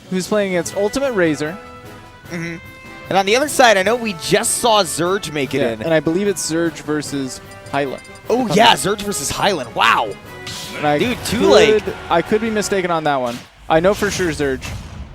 who's playing against Ultimate Razer. And on the other side, I know we just saw Zurge make it in. And I believe it's Zurge versus Hyla. Oh, yeah, Zurge versus Highland. Wow. Dude, I could be mistaken on that one. I know for sure Zurge.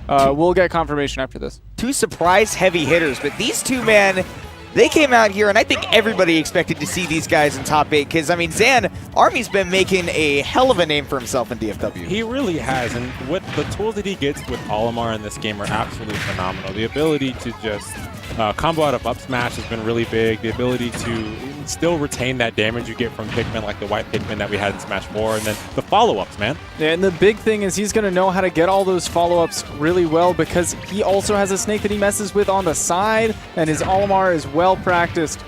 We'll get confirmation after this. Two surprise heavy hitters, but these two, man, they came out here, and I think everybody expected to see these guys in top 8 because, I mean, Zan, Army's been making a hell of a name for himself in DFW. He really has, and what the tools that he gets with Olimar in this game are absolutely phenomenal. The ability to just combo out of up smash has been really big. The ability to still retain that damage you get from Pikmin, like the white Pikmin that we had in Smash 4, and then the follow-ups, man. Yeah, and the big thing is he's going to know how to get all those follow-ups really well because he also has a snake that he messes with on the side, and his Olimar is well practiced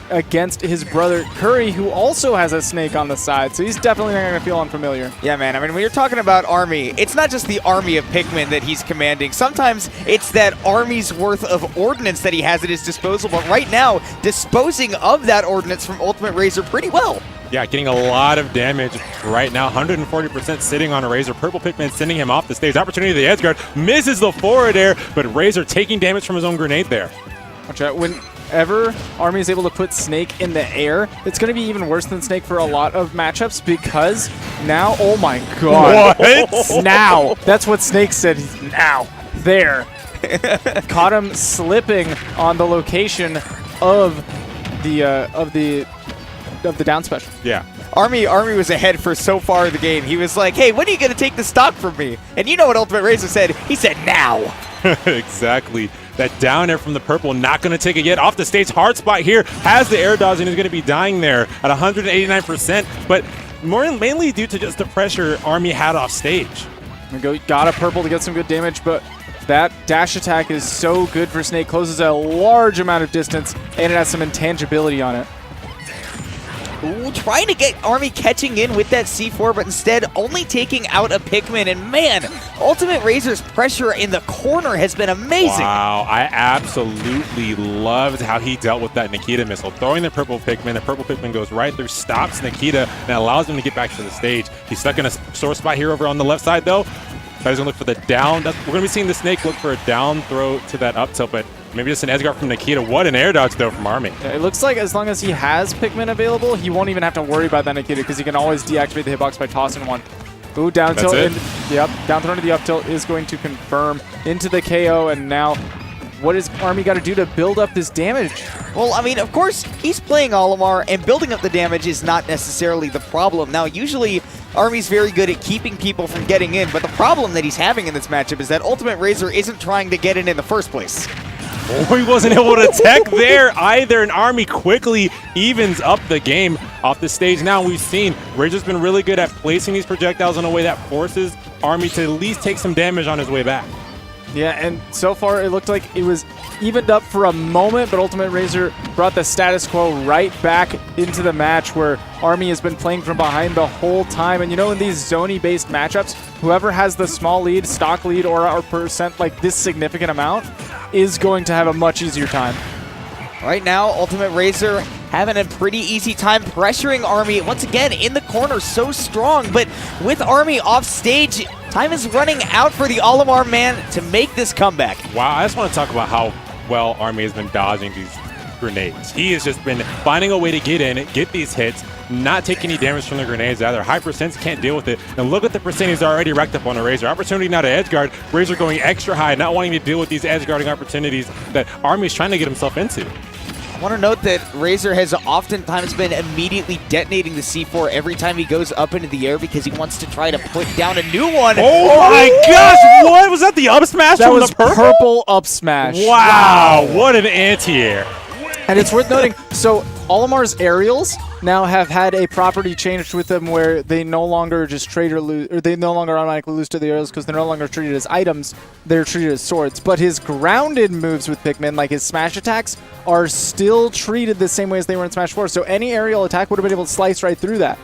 against his brother Curry, who also has a snake on the side, so he's definitely not going to feel unfamiliar. Yeah, man. I mean, when you're talking about Army, it's not just the army of Pikmin that he's commanding. Sometimes it's that army's worth of ordnance that he has at his disposal, but right now, disposing of that ordnance from Ultimate Razer pretty well. Yeah, getting a lot of damage right now. 140% sitting on a Razer. Purple Pikmin sending him off the stage. Opportunity to the edge guard. Misses the forward air, but Razer taking damage from his own grenade there. Watch out. Whenever Army is able to put Snake in the air, it's going to be even worse than Snake for a lot of matchups because now, oh my god. What? Now. That's what Snake said. Now. There. Caught him slipping on the location of the down special. Yeah. Army was ahead for so far in the game. He was like, hey, when are you going to take the stock from me? And you know what Ultimate Razer said? He said, now. Exactly. That down air from the purple, not going to take it yet. Off the stage, hard spot here. Has the air dodge and is going to be dying there at 189%. But mainly due to just the pressure Army had off stage. Got a purple to get some good damage, but that dash attack is so good for Snake. Closes a large amount of distance, and it has some intangibility on it. Ooh, trying to get Army catching in with that C4, but instead only taking out a Pikmin. And man, Ultimate Razer's pressure in the corner has been amazing. Wow, I absolutely loved how he dealt with that Nikita missile. Throwing the purple Pikmin goes right through, stops Nikita, and allows him to get back to the stage. He's stuck in a sore spot here over on the left side, though. He's going to look for the down. We're going to be seeing the Snake look for a down throw to that up tilt, but maybe just an edge guard from Nikita. What an air dodge, though, from Army. Yeah, it looks like as long as he has Pikmin available, he won't even have to worry about that Nikita because he can always deactivate the hitbox by tossing one. Ooh, down tilt. Yep, down throw into the up tilt is going to confirm into the KO, and now what is Army got to do to build up this damage? Well, I mean, of course, he's playing Olimar, and building up the damage is not necessarily the problem. Now, usually, Army's very good at keeping people from getting in, but the problem that he's having in this matchup is that Ultimate Razer isn't trying to get in the first place. Oh, he wasn't able to tech there either, and Army quickly evens up the game off the stage. Now we've seen Razer's been really good at placing these projectiles in a way that forces Army to at least take some damage on his way back. Yeah, and so far it looked like it was evened up for a moment, but Ultimate Razer brought the status quo right back into the match where Army has been playing from behind the whole time. And you know, in these zone-based matchups, whoever has the small lead, stock lead, or percent like this significant amount is going to have a much easier time. Right now, Ultimate Razer having a pretty easy time pressuring Army once again in the corner, so strong. But with Army off stage, time is running out for the Olimar man to make this comeback. Wow, I just want to talk about how well Army has been dodging these grenades. He has just been finding a way to get in, get these hits, not take any damage from the grenades either. High percents can't deal with it. And look at the percent he's already racked up on a Razer. Opportunity now to edge guard. Razer going extra high, not wanting to deal with these edge guarding opportunities that Army's trying to get himself into. I want to note that Razer has oftentimes been immediately detonating the C4 every time he goes up into the air because he wants to try to put down a new one. Oh my gosh, what? Was that the up smash that from was the purple? Purple up smash. Wow, what an anti-air. And it's worth noting, so Olimar's aerials now have had a property changed with them where they no longer just trade or lose, or they no longer automatically lose to the aerials because they're no longer treated as items, they're treated as swords. But his grounded moves with Pikmin, like his smash attacks, are still treated the same way as they were in Smash 4. So any aerial attack would have been able to slice right through that.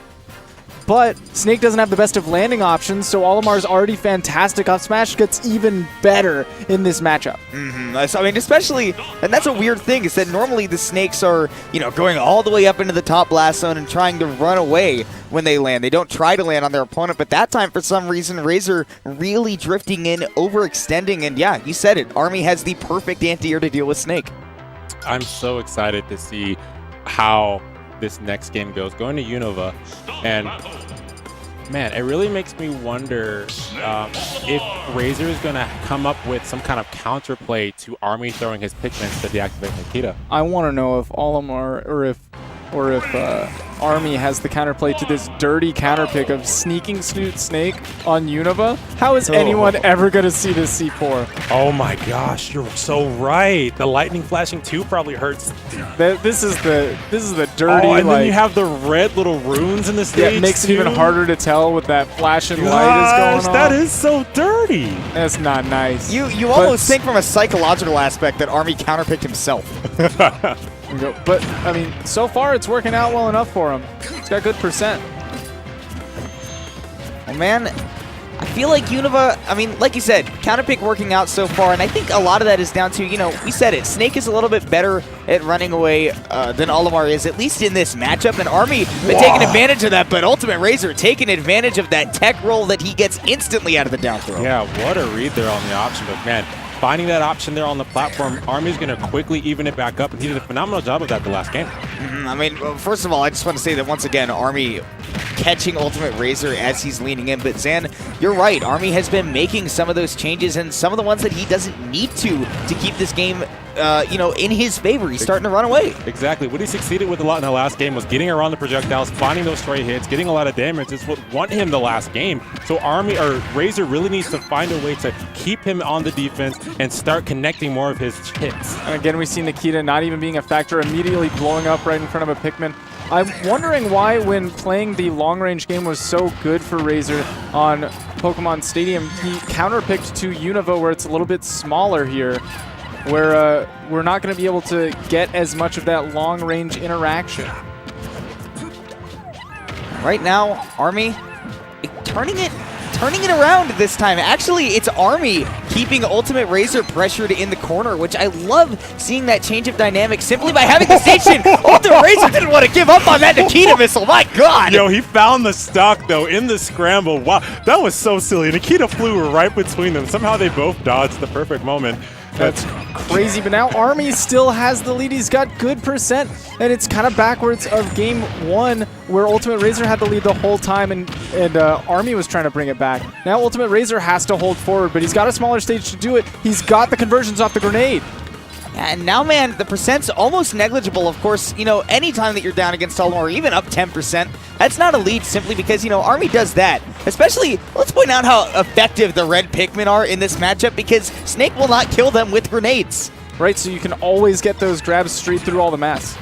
but Snake doesn't have the best of landing options, so Olimar's already fantastic. Up smash gets even better in this matchup. So, I mean, especially, and that's a weird thing, is that normally the Snakes are, you know, going all the way up into the top blast zone and trying to run away when they land. They don't try to land on their opponent, but that time, for some reason, Razer really drifting in, overextending, and yeah, you said it. Army has the perfect anti-air to deal with Snake. I'm so excited to see how this next game goes. Going to Unova, and man, it really makes me wonder if Razer is going to come up with some kind of counterplay to Army throwing his Pikmins to deactivate Nikita. I want to know if Olimar or if Army has the counterplay to this dirty counterpick of sneaking Snoot Snake on Unova. How is anyone ever going to see this C4? Oh my gosh, you're so right. The lightning flashing 2 probably hurts. This is the dirty. Oh, and then you have the red little runes in the stage. Yeah, it makes too. it even harder to tell with that flashing light is going on. That is so dirty. That's not nice. You almost think from a psychological aspect that Army counterpicked himself. But, I mean, so far it's working out well enough for him. He's got good percent. Oh, man, I feel like Unova, I mean, like you said, counterpick working out so far, and I think a lot of that is down to, you know, we said it, Snake is a little bit better at running away than Olimar is, at least in this matchup, and Army been taking advantage of that, but Ultimate Razer taking advantage of that tech roll that he gets instantly out of the down throw. Yeah, what a read there on the option, but man, finding that option there on the platform, Army's going to quickly even it back up, and he did a phenomenal job of that the last game. I mean, first of all, I just want to say that once again, Army catching Ultimate Razer as he's leaning in. But Zan, you're right. Army has been making some of those changes and some of the ones that he doesn't need to keep this game, you know, in his favor. He's starting to run away. Exactly. What he succeeded with a lot in the last game was getting around the projectiles, finding those stray hits, getting a lot of damage. It's what won him the last game. So Razer really needs to find a way to keep him on the defense and start connecting more of his hits. And again, we see Nikita not even being a factor, immediately blowing up right in front of a Pikmin. I'm wondering why, when playing the long-range game was so good for Razer on Pokemon Stadium, he counterpicked to Unova, where it's a little bit smaller here, where we're not going to be able to get as much of that long-range interaction. Right now, Army turning it around this time. Actually, it's Army keeping Ultimate Razer pressured in the corner, which I love seeing that change of dynamic simply by having the station. Ultimate Razer didn't want to give up on that Nikita missile. My God. Yo, he found the stock, though, in the scramble. Wow, that was so silly. Nikita flew right between them. Somehow they both dodged the perfect moment. That's crazy, but now Army still has the lead. He's got good percent, and it's kind of backwards of game one, where Ultimate Razer had the lead the whole time, and Army was trying to bring it back. Now Ultimate Razer has to hold forward, but he's got a smaller stage to do it. He's got the conversions off the grenade. And now, man, the percent's almost negligible. Of course, you know, anytime that you're down against Olimar, or even up 10%, that's not a lead simply because, you know, Army does that. Especially, let's point out how effective the red Pikmin are in this matchup, because Snake will not kill them with grenades. Right, so you can always get those grabs straight through all the mats.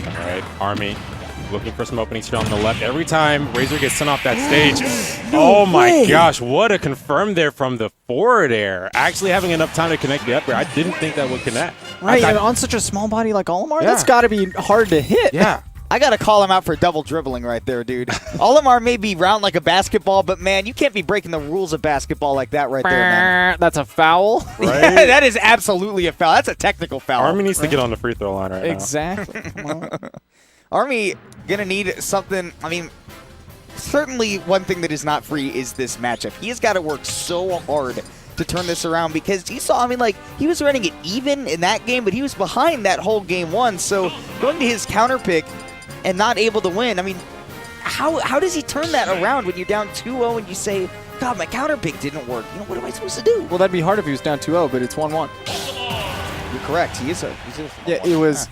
All right, Army looking for some openings here on the left. Every time Razer gets sent off that stage, oh my gosh, what a confirm there from the forward air. Actually having enough time to connect the up air. I didn't think that would connect. Right, and on such a small body like Olimar, that's got to be hard to hit. Yeah. I got to call him out for double dribbling right there, dude. Olimar may be round like a basketball, but, man, you can't be breaking the rules of basketball like that right there, man. That's a foul. Right? Yeah, that is absolutely a foul. That's a technical foul. Army needs to get on the free throw line right now. Exactly. Come on. Army gonna need something. I mean, certainly one thing that is not free is this matchup. He has got to work so hard to turn this around, because you saw, I mean, like, he was running it even in that game, but he was behind that whole game one. So going to his counter pick and not able to win, I mean, how does he turn that around when you're down 2-0 and you say, God, my counter pick didn't work? You know, what am I supposed to do? Well, that'd be hard if he was down 2-0, but it's 1-1. You're correct. He's a yeah, it was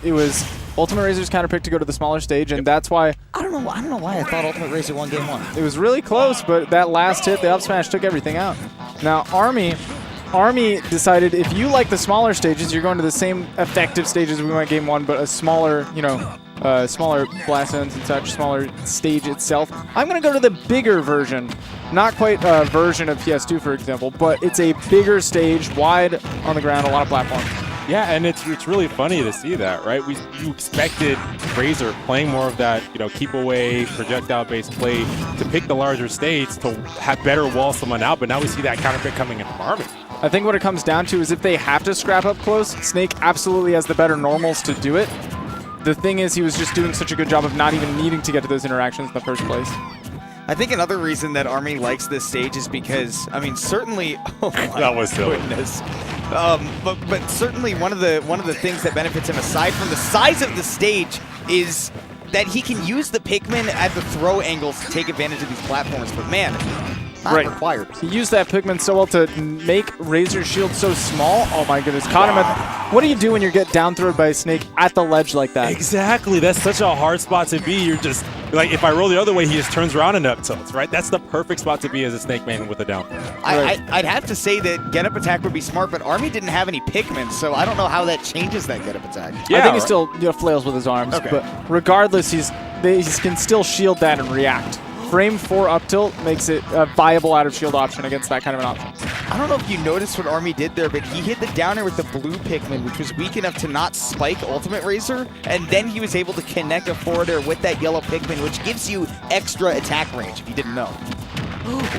Ultimate Razer's counterpick to go to the smaller stage, and that's why I don't know why I thought Ultimate Razer won game one. it was really close, but that last hit, the up smash, took everything out. Now, Army decided, if you like the smaller stages, you're going to the same effective stages we went game one, but a smaller, you know, smaller blast zones and such, smaller stage itself. I'm going to go to the bigger version. Not quite a version of PS2, for example, but it's a bigger stage, wide on the ground, a lot of platforms. Yeah, and it's really funny to see that, right? You expected Razer playing more of that, keep away, projectile-based play to pick the larger stage to have better wall someone out, but now we see that counter pick coming in from Army. I think what it comes down to is if they have to scrap up close, Snake absolutely has the better normals to do it. The thing is, he was just doing such a good job of not even needing to get to those interactions in the first place. I think another reason that Army likes this stage is because, I mean, certainly, oh my That was silly. goodness. But certainly one of the things that benefits him, aside from the size of the stage, is that he can use the Pikmin at the throw angles to take advantage of these platforms. But man, not required. He used that Pikmin so well to make Razer's shield so small. Oh my goodness, caught him at... What do you do when you get down throwed by a Snake at the ledge like that? Exactly, that's such a hard spot to be. You're just, like, if I roll the other way, he just turns around and up tilts, right? That's the perfect spot to be as a Snake man with a down throw. I'd have to say that get-up attack would be smart, but Army didn't have any Pikmin, so I don't know how that changes that get-up attack. Yeah, I think he still flails with his arms, but regardless, he can still shield that and react. Frame 4 up tilt makes it a viable out of shield option against that kind of an option. I don't know if you noticed what Army did there, but he hit the downer with the blue Pikmin, which was weak enough to not spike Ultimate Razer, and then he was able to connect a forward air with that yellow Pikmin, which gives you extra attack range, if you didn't know.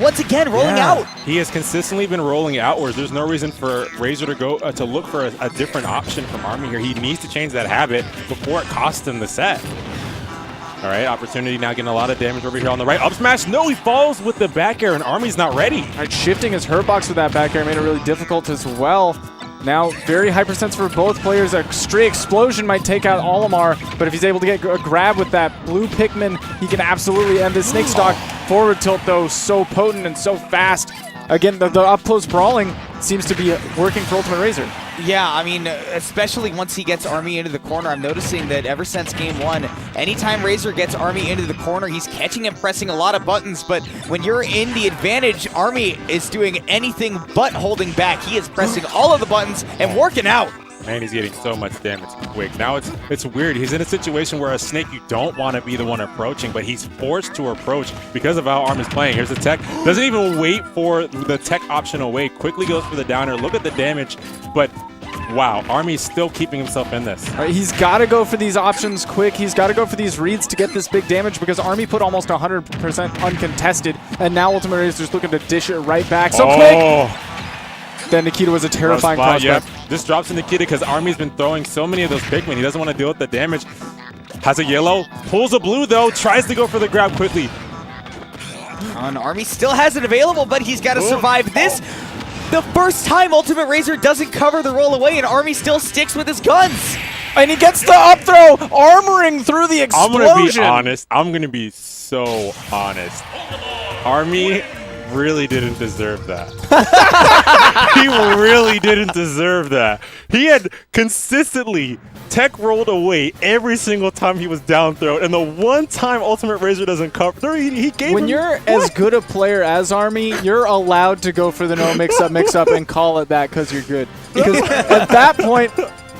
Once again, rolling out. He has consistently been rolling outwards. There's no reason for Razer to go to look for a different option from Army here. He needs to change that habit before it costs him the set. All right, Opportunity now getting a lot of damage over here on the right. Up smash, no, he falls with the back air, and Army's not ready. All right, shifting his hurt box with that back air made it really difficult as well. Now, very high percents for both players. A stray explosion might take out Olimar, but if he's able to get a grab with that blue Pikmin, he can absolutely end this Snake stock. Forward tilt, though, so potent and so fast. Again, the up-close brawling seems to be working for Ultimate Razer. Yeah, I mean, especially once he gets Army into the corner, I'm noticing that ever since Game 1, anytime Razer gets Army into the corner, he's catching and pressing a lot of buttons, but when you're in the advantage, Army is doing anything but holding back. He is pressing all of the buttons and working out. Man, he's getting so much damage quick. Now it's weird. He's in a situation where a Snake, you don't want to be the one approaching, but he's forced to approach because of how Arm is playing. Here's the tech. Doesn't even wait for the tech option away. Quickly goes for the downer. Look at the damage, but wow, Army's still keeping himself in this. Right, he's got to go for these options quick. He's got to go for these reads to get this big damage because Army put almost 100% uncontested, and now Ultimate Razer's looking to dish it right back. So quick! Then Nikita was a terrifying prospect. Yep. This drops to Nikita because Army's been throwing so many of those Pikmin. He doesn't want to deal with the damage. Has a yellow, pulls a blue though, tries to go for the grab quickly. And Army still has it available, but he's got to survive this. The first time Ultimate Razer doesn't cover the roll away, and Army still sticks with his guns. And he gets the up throw, armoring through the explosion. I'm going to be honest. I'm going to be so honest. Army really didn't deserve that. He really didn't deserve that. He had consistently tech rolled away every single time he was down throw, and the one time Ultimate Razer doesn't cover, he gave when him, you're as good a player as Army, you're allowed to go for the no mix up and call it that because you're good. Because at that point,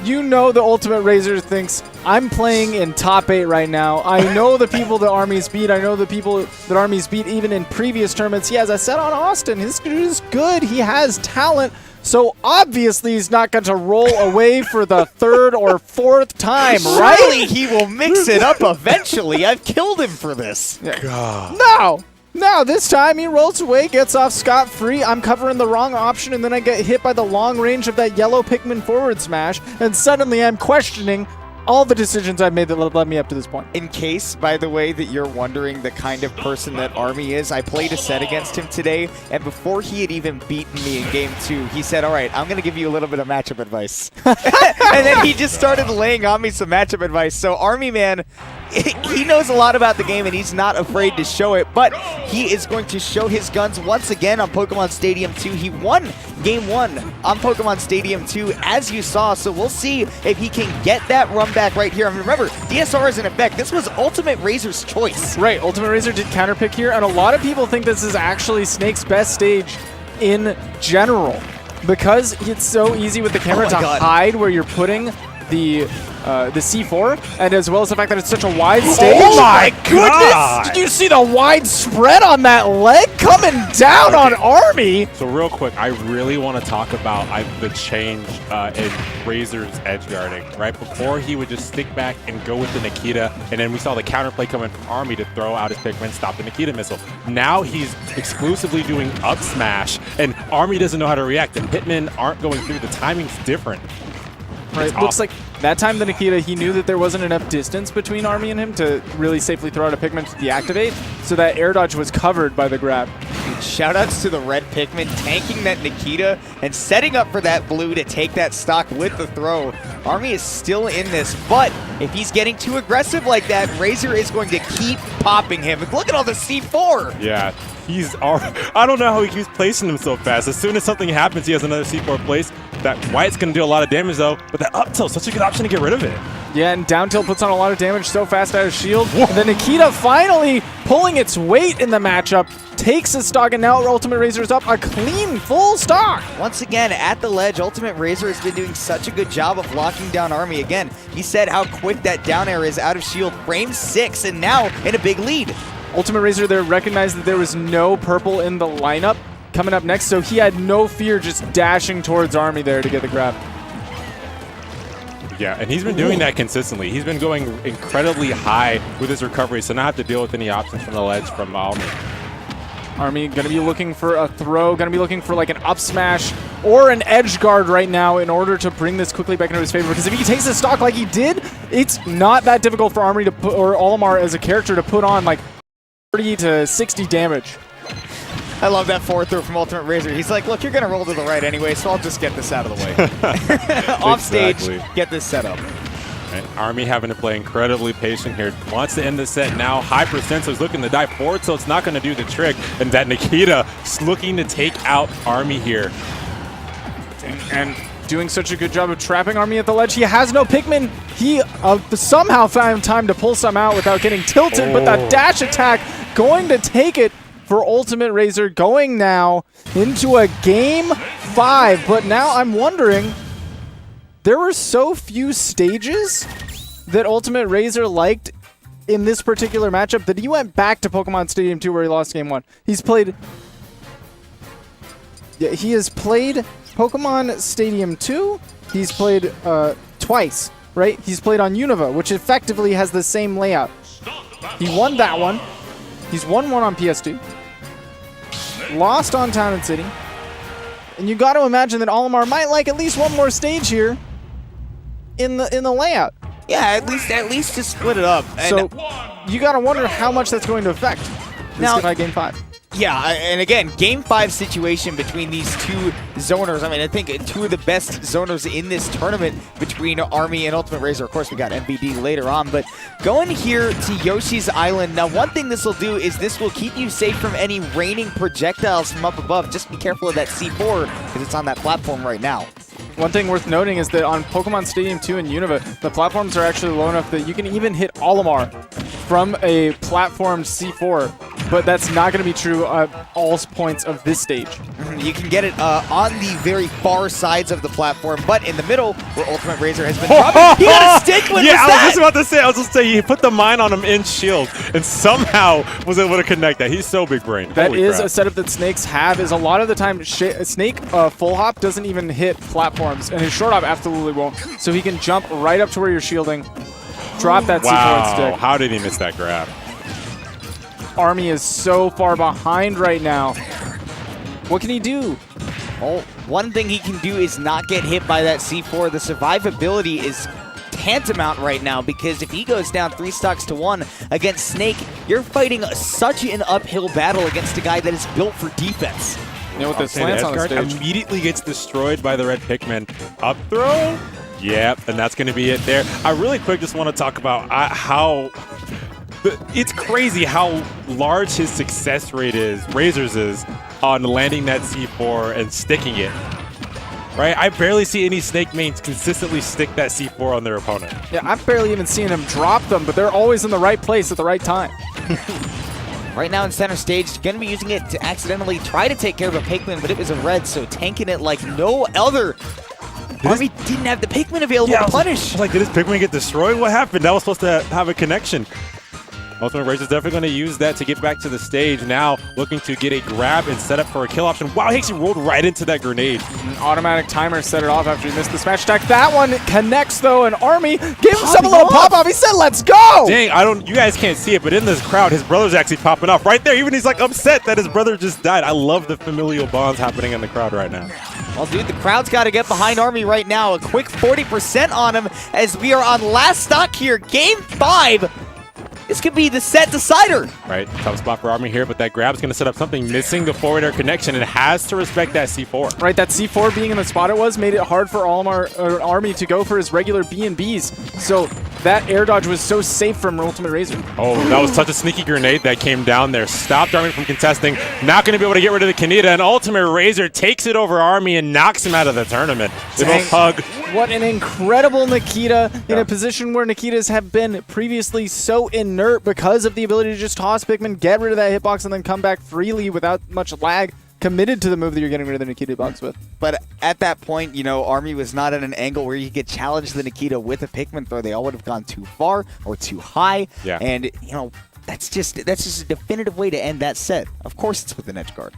you know the Ultimate Razer thinks, I'm playing in top 8 right now. I know the people that Army's beat. I know the people that Army's beat even in previous tournaments. Yeah, as I said on Austin, his dude is good. He has talent. So obviously he's not going to roll away for the 3rd or 4th time, right? Surely he will mix it up eventually. I've killed him for this. Yeah. God. No, this time he rolls away, gets off scot-free. I'm covering the wrong option, and then I get hit by the long range of that yellow Pikmin forward smash, and suddenly I'm questioning all the decisions I've made that led me up to this point. In case, by the way, that you're wondering the kind of person that Army is, I played a set against him today, and before he had even beaten me in Game 2, he said, all right, I'm going to give you a little bit of matchup advice. And then he just started laying on me some matchup advice. So Army, man, he knows a lot about the game, and he's not afraid to show it, but he is going to show his guns once again on Pokemon Stadium 2. He won Game 1 on Pokemon Stadium 2, as you saw, so we'll see if he can get that run back right here. I mean, remember, DSR is in effect. This was Ultimate Razer's choice. Right, Ultimate Razer did counterpick here, and a lot of people think this is actually Snake's best stage in general because it's so easy with the camera to hide where you're putting the C4, and as well as the fact that it's such a wide stage. Oh my goodness! God! Did you see the wide spread on that leg coming down on Army? So real quick, I really want to talk about the change in Razer's edge guarding. Right before, he would just stick back and go with the Nikita, and then we saw the counterplay coming from Army to throw out his Pikmin, stop the Nikita missile. Now he's exclusively doing up smash, and Army doesn't know how to react. The Pikmin aren't going through. The timing's different. Right, it looks like that time the Nikita, he knew that there wasn't enough distance between Army and him to really safely throw out a Pikmin to deactivate, so that air dodge was covered by the grab. Shoutouts to the red Pikmin tanking that Nikita and setting up for that blue to take that stock with the throw. Army is still in this, but if he's getting too aggressive like that, Razer is going to keep popping him. Look at all the C4. Yeah, I don't know how he keeps placing them so fast. As soon as something happens, he has another C4 place. That White's going to do a lot of damage, though, but that up tilt, such a good option to get rid of it. Yeah, and down tilt puts on a lot of damage so fast out of shield. And then Nikita finally pulling its weight in the matchup, takes his stock, and now Ultimate Razer's up a clean, full stock. Once again, at the ledge, Ultimate Razer has been doing such a good job of locking down Army. Again, he said how quick that down air is out of shield. Frame 6, and now in a big lead. Ultimate Razer there recognized that there was no purple in the lineup coming up next, so he had no fear just dashing towards Army there to get the grab. Yeah, and he's been doing that consistently. He's been going incredibly high with his recovery, so not have to deal with any options from the ledge from Army. Army going to be looking for a throw, going to be looking for like an up smash or an edge guard right now in order to bring this quickly back into his favor, because if he takes the stock like he did, it's not that difficult for Army to put, or Olimar as a character to put on like 30 to 60 damage. I love that forward throw from Ultimate Razer. He's like, look, you're going to roll to the right anyway, so I'll just get this out of the way. Off stage, get this set up. And Army having to play incredibly patient here. Wants to end the set now. Hyper Sensor's looking to dive forward, so it's not going to do the trick. And that Nikita looking to take out Army here. And doing such a good job of trapping Army at the ledge. He has no Pikmin. He somehow found time to pull some out without getting tilted, but that dash attack going to take it for Ultimate Razer, going now into a game 5. But now I'm wondering, there were so few stages that Ultimate Razer liked in this particular matchup that he went back to Pokemon Stadium 2 where he lost game 1. He's played... Yeah, he has played Pokemon Stadium 2. He's played twice, right? He's played on Unova, which effectively has the same layout. He won that one. He's won one on PS2. Lost on Town and City. And you got to imagine that Olimar might like at least one more stage here in the layout. Yeah, at least to split it up. So you got to wonder how much that's going to affect this game 5. Yeah, and again, game 5 situation between these two zoners. I mean, I think two of the best zoners in this tournament between Army and Ultimate Razer. Of course, we got MVD later on, but going here to Yoshi's Island. Now, one thing this will do is this will keep you safe from any raining projectiles from up above. Just be careful of that C4 because it's on that platform right now. One thing worth noting is that on Pokemon Stadium 2 and Unova, the platforms are actually low enough that you can even hit Olimar from a platformed C4, but that's not going to be true at all points of this stage. You can get it on the very far sides of the platform, but in the middle, where Ultimate Razer has been dropping, he got a stick. What was that? I was just about to say, he put the mine on him in shield and somehow was able to connect that. He's so big brain. That is a setup that Snakes have, is a lot of the time Snake full hop doesn't even hit platforms, and his short hop absolutely won't. So he can jump right up to where you're shielding, drop that C4 stick. How did he miss that grab? Army is so far behind right now. What can he do? Well, one thing he can do is not get hit by that C4. The survivability is tantamount right now, because if he goes down 3 stocks to 1 against Snake, you're fighting such an uphill battle against a guy that is built for defense. You know, with the slants on the stage. Immediately gets destroyed by the red Pikmin. Up throw? Yep, and that's going to be it there. I really quick just want to talk about how... It's crazy how large his success rate is, Razer's is, on landing that C4 and sticking it. Right? I barely see any Snake mains consistently stick that C4 on their opponent. Yeah, I've barely even seen him drop them, but they're always in the right place at the right time. Right now in center stage, going to be using it to accidentally try to take care of a Pikmin, but it was a red, so tanking it like no other. Army didn't have the Pikmin available to punish. I was like, did his Pikmin get destroyed? What happened? That was supposed to have a connection. Ultimate Razor's definitely going to use that to get back to the stage. Now looking to get a grab and set up for a kill option. Wow, he rolled right into that grenade. An automatic timer set it off after he missed the smash attack. That one connects though, and Army gave himself a little pop-off. He said, let's go! Dang, you guys can't see it, but in this crowd, his brother's actually popping off right there. Even he's like upset that his brother just died. I love the familial bonds happening in the crowd right now. Well, dude, the crowd's got to get behind Army right now. A quick 40% on him as we are on last stock here. Game 5. This could be the set decider. Right, tough spot for Army here, but that grab's going to set up something, missing the forward air connection. It has to respect that C4. Right, that C4 being in the spot it was made it hard for Olimar, Army to go for his regular B&Bs. So that air dodge was so safe from Ultimate Razor. Oh, that was such a sneaky grenade that came down there. Stopped Army from contesting. Not going to be able to get rid of the Kaneda, and Ultimate Razor takes it over Army and knocks him out of the tournament. They both hug. What an incredible Nikita in a position where Nikitas have been previously so inert because of the ability to just toss Pikmin, get rid of that hitbox, and then come back freely without much lag, committed to the move that you're getting rid of the Nikita box with. But at that point, you know, Army was not at an angle where you could challenge the Nikita with a Pikmin throw. They all would have gone too far or too high. Yeah. And, you know, that's just a definitive way to end that set. Of course it's with an edge guard.